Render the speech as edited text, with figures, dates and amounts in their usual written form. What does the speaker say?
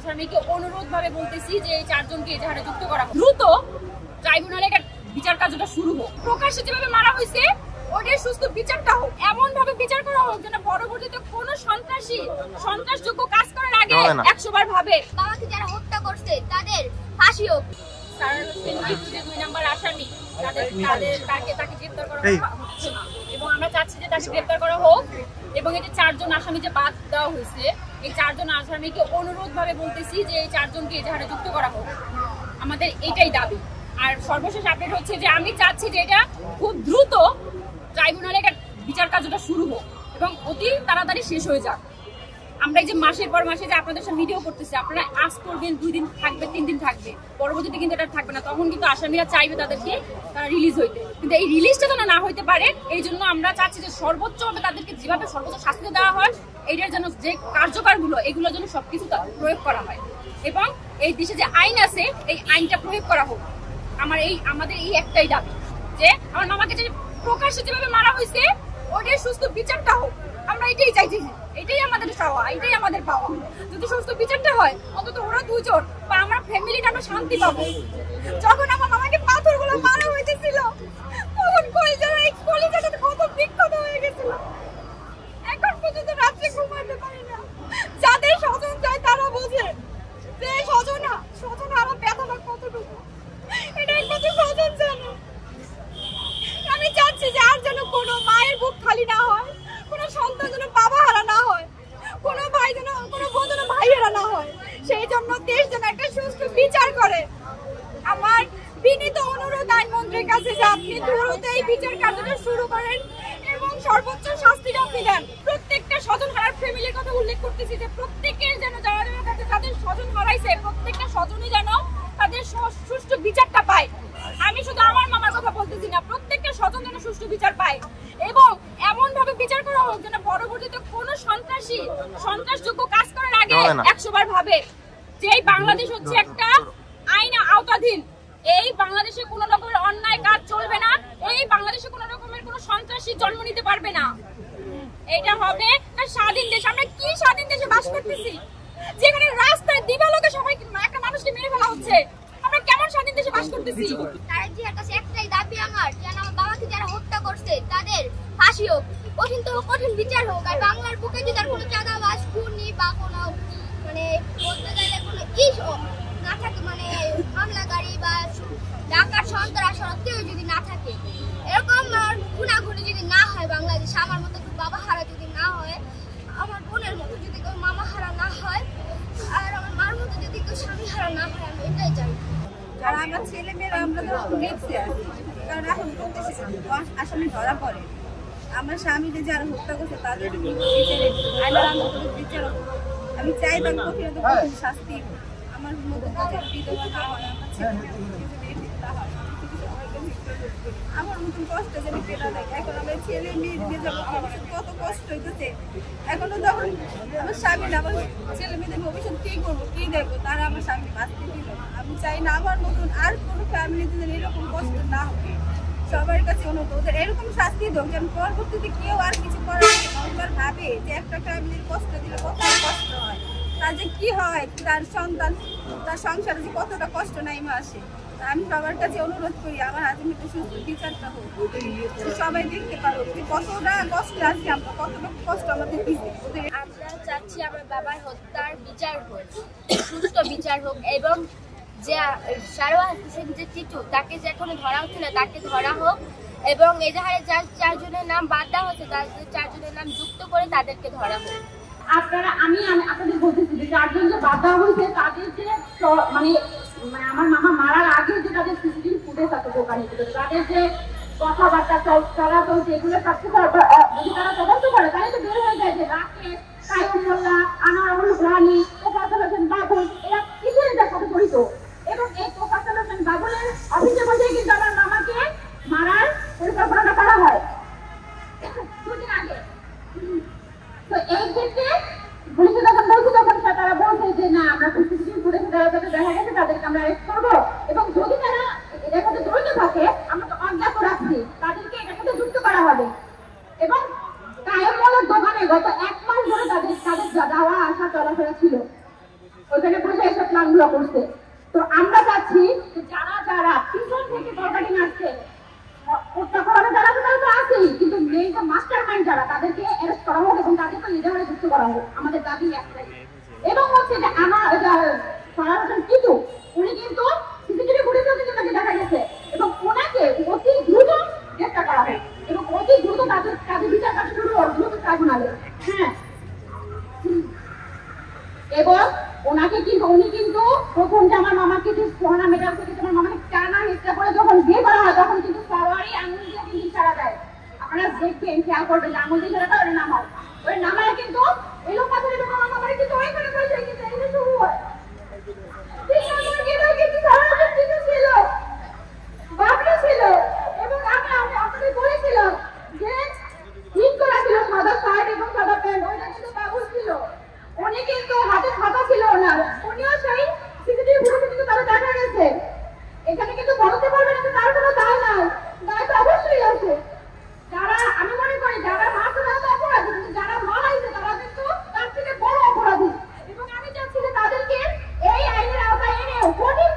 আসামিকে অনুরোধভাবে বলতেছি যে এই চারজনকে এজাহারে যুক্ত করা দ্রুত ট্রাইব্যুনালে একটা বিচার কার্যটা শুরু হোক। প্রকাশ্যে যেভাবে মারা হয়েছে ওদের সুস্থ বিচারটা হোক, এমন ভাবে বিচার করা হোক যেন পরবর্তীতে কোন সন্ত্রাসী সন্ত্রাসযোগ্য কাজ করার আগে 100 বার ভাবে। বাবাকে যারা হত্যা করছে তাদের ফাঁসি হোক। দুই নাম্বার আসামি তাকে গ্রেপ্তার করা হচ্ছে না এবং আমরা চাচ্ছি যে তাকে গ্রেপ্তার করা হোক এবং এই যে চারজন আসামি যে বাদ দেওয়া হয়েছে এই চারজন আসামিকে অনুরোধভাবে বলতেছি যে এই চারজনকে এজাহারে যুক্ত করা হোক। আমাদের এটাই দাবি। আর সর্বশেষ আপডেট হচ্ছে যে আমি চাচ্ছি যে এটা খুব দ্রুত ট্রাইব্যুনালে একটা বিচার কার্যটা শুরু হোক এবং অতি তাড়াতাড়ি শেষ হয়ে যাক। আমরা এই যে মাসের পর মাসে যে আপনাদের সাথে ভিডিও করতেছি, আপনারা আজ করবেন 2 দিন থাকবে 3 দিন থাকবে, পরবর্তীতে কিন্তু এটা থাকবে না। তখন কিন্তু আসামিরা চাইবে তারা রিলিজ হইতে, কিন্তু এই রিলিজটা যেন না হইতে পারে এই জন্য আমরা চাচ্ছি যে সর্বোচ্চভাবে তাদেরকে যেভাবে সর্বোচ্চ শাস্তি দেওয়া হয় এইটার যেন যে কার্যকরগুলো এগুলো যেন সবকিছু প্রয়োগ করা হয় এবং এই দেশে যে আইন আছে এই আইনটা প্রয়োগ করা হোক। আমাদের এই একটাই দাবি যে আমার মামাকে যে প্রকাশ্যে যেভাবে মারা হয়েছে ওদের সুস্থ বিচারটা হোক। আমরা এটাই চাইছি, এটাই আমাদের চাওয়া, এটাই আমাদের পাওয়া। যদি সুস্থ বিচারটা হয় অন্তত ওরা দুজন বা আমার ফ্যামিলিটা আমরা শান্তি পাবো। যখন আমার মামাকে পাথরগুলো মারা হইতেছিল তখন কলিজাটা কত বিক্ষত হয়ে গেছিল। এখন পর্যন্ত রাত্রে ঘুমাতে পারি না। যাদের স্বজন চায় তারা বোঝে যে স্বজন আরো ব্যথাটা কতটুকু, এটা একমাত্র স্বজন জানে। আমি চাচ্ছি যে আর যেন কোনো মায়ের বুক খালি না হয়, কোনো সন্তান যেন বাবা হারা না হয়, কোনো বোন যেন ভাই হারা না হয়। সেই জন্য দেশ যেন একটা সুষ্ঠু বিচার করে। আমার বিনীত অনুরোধ আইনমন্ত্রীর কাছে যে আপনি দ্রুত এই বিচার কার্যটা শুরু করেন এবং সর্বোচ্চ শাস্তিটা আপনি দেন। প্রত্যেকটা স্বজন হারার ফ্যামিলির কথা উল্লেখ করতেছি যে প্রত্যেকের যেন যাদের স্বজন হারাইছে প্রত্যেকটা স্বজনই যেন তাদের সুষ্ঠু বিচারটা পায়। আমি শুধু আমার মামার কথা বলতেছি না, প্রত্যেকটা স্বজন যেন সুষ্ঠু বিচার পায় এবং এমন ভাবে বিচার করা হোক যেন পরবর্তীতে কোন সন্ত্রাসী সন্ত্রাসযোগ্য কাজ করার আগে 100 বার ভাবে যে এই বাংলাদেশ হচ্ছে একটা আইন আওতাধীন। এই বাংলাদেশে কোন রকমের অন্যায় কাজ চলবে না, এই বাংলাদেশে কোন রকমের কোন সন্ত্রাসী জন্ম নিতে পারবে না। এটা হবে স্বাধীন দেশ। আমরা কি স্বাধীন দেশে বাস করতেছি যেখানে রাস্তায় দিবালোকে সবাই একটা মানুষকে মেরে ফেলা হচ্ছে? আমরা কেমন স্বাধীন দেশে বাস করতেছি? তার কাছে একটাই দাবি আমার যে আমার বাবাকে যারা হত্যা করছে তাদের ফাঁসি হোক, কঠিন তো কঠিন বিচার হোক। আর বাংলার বুকে যদি আর কোনো চাঁদাবাজ খুনি বা কোনো মানে বলতে গেলে কোনো না থাকে, মানে হামলাকারী বা ডাকাত সন্ত্রাস কেউ যদি না থাকে, এরকম খুনাখুনি যদি না হয় বাংলাদেশে, আমার মতো বাবা হারা যদি না হয়, আমার বোনের মতো যদি কেউ মামা হারা না হয়, আর আমার মার মতো যদি কেউ স্বামী হারা না হয়, আমি এটাই চাই। আর আমরা ছেলে মেয়েরা আমরা তো দেখছি কারণ এখন আসামি ধরা পড়ে, আমার স্বামীকে যারা হত্যা করছে তাদের বিচার। আমি চাই তার কঠিনত কঠিন শাস্তি। আমার মতো বিধবা না হয়, আমার ছেলে আমার মতন কষ্ট যেন পেটা দেয়। এখন আমার ছেলে মেয়ে কত কষ্ট হইতেছে। এখনো যখন আমার স্বামী না, আমার ছেলে মেয়েদের ভবিষ্যৎ কি করবো, কি দেখবো, তারা আমার স্বামী বাঁচতে দিল। আমি চাই না আমার মতন আর কোনো ফ্যামিলিতে যেন এরকম কষ্ট না হবে। সবার কাছে অনুরোধ ওদের এরকম শাস্তি দেব যেন পরবর্তীতে কেউ আর কিছু করার ভাবে যে একটা ফ্যামিলির কষ্ট দিলে কত কষ্ট হয়, তার যে কি হয়, তার সন্তান তার সংসারে যে কতটা কষ্ট নেমে আসে। আমি সবার কাছে অনুরোধ করি আমার আজকে সুস্থ বিচারটা হোক, সবাই দেখতে পারো কতটা কষ্ট আছে, আমরা কতটা কষ্ট আমাদের দিচ্ছে। আমরা চাচ্ছি আমার বাবার হত্যার বিচার হোক, সুস্থ বিচার হোক এবং যে সারোয়ার হোসেন যে টিটু তাকে যে এখনো ধরা হচ্ছে না তাকে ধরা হোক এবং এজাহারে যার 4 জনের নাম বাদ দেওয়া হচ্ছে তাদের 4 জনের নাম যুক্ত করে তাদেরকে ধরা হোক। আমি আপনাদের বলতেছি যে 4 জন যে বাদ দেওয়া হয়েছে তাদের যে মানে আমার মামা মারার আগে যে তাদের সিসিটিভি ফুটেজ আছে দোকানে, তাদের যে কথাবার্তা চলা চলছে এগুলো সবচেয়ে যদি তারা তদন্ত করে তাহলে তো বের হয়ে যায় যে রাকেশ, কায়ুম মোল্লা, আনোয়ারুল রানী, তোফাজ্জল হোসেন বাবুল এরা কিসের সাথে জড়িত এবং এই তোফাজ্জল হোসেন বাবুলের অফিসে বসে কিন্তু আমার মামাকে মারার পরিকল্পনাটা করা হয় 2 দিন আগে। তো এই ক্ষেত্রে পুলিশে যখন বলছি তখন তারা বলছে যে না আমরা সিসিটিভি ফুটেজে দেখা গেছে তাদেরকে আমরা অ্যারেস্ট করবো এবং যদি তারা এটার সাথে জড়িত থাকে আমরা তো অজ্ঞাত রাখছি তাদেরকে এটার সাথে যুক্ত করা হবে এবং কায়েম মোল্লার দোকানে গত 1 মাস ধরে তাদের যাওয়া আসা চলাফেরা ছিল ওখানে বসে এসব প্ল্যানগুলো করছে। তো আমরা চাচ্ছি যে যারা যারা পিছন থেকে তরকারি নাড়ছে হত্যা করানো যারা তারা তো আছেই, কিন্তু মেইন যে মাস্টার মাইন্ড যারা তাদেরকে অ্যারেস্ট করা হোক এবং তাদেরকে লিডারে যুক্ত করা হোক। আমাদের দাবি একটাই। এবং হচ্ছে যে আমার ফারাহ হোসেন টিটু উনি কিন্তু সিসিটিভি ফুটেজেও কিন্তু তাকে দেখা গেছে এবং ওনাকে অতি দ্রুত গ্রেফতার করা হয় এবং অতি দ্রুত তাদের বিচার কাজ শুরু হয় দ্রুত ট্রাইব্যুনালে। হ্যাঁ, এবং ওনাকে কিন্তু উনি কিন্তু প্রথম যে আমার মামাকে যে সোহানা মেডাল থেকে আমার মামাকে টানা হেঁচড়া করে যখন বিয়ে করা হয় তখন কিন্তু সবারই আঙুল দিয়ে কিন্তু ইশারা দেয়। আপনারা দেখবেন, খেয়াল করবেন যে আঙুল দিয়ে ইশারাটা ওরা নামাও, ওই নামায় কিন্তু এলো পাথরে যখন আমার মামাকে কিন্তু ওইখানে বসে কিন্তু এই শুরু হয়। তিন নম্বর গেলেও কিন্তু সারা কিন্তু ছিল, বাবলু ছিল এবং আমি আপনাদের বলেছিলাম যে ঠিক করা ছিল সাদা শার্ট এবং সাদা প্যান্ট, ওইটা কিন্তু বাবুল ছিল। উনি কিন্তু হাতে খাতা ছিল ওনার, উনিও সেই সিসিটিভি ফুটেজে কিন্তু তারা দেখা গেছে। এখানে কিন্তু বলতে পারবেন না তার কোনো দায় নাই, দায় তো অবশ্যই আছে। যারা আমি মনে করি যারা মাছ ধরা অপরাধী, কিন্তু যারা মারাইছে তারা কিন্তু তার থেকে বড় অপরাধী এবং আমি চাচ্ছি যে তাদেরকে এই আইনের আওতায় এনে কঠিন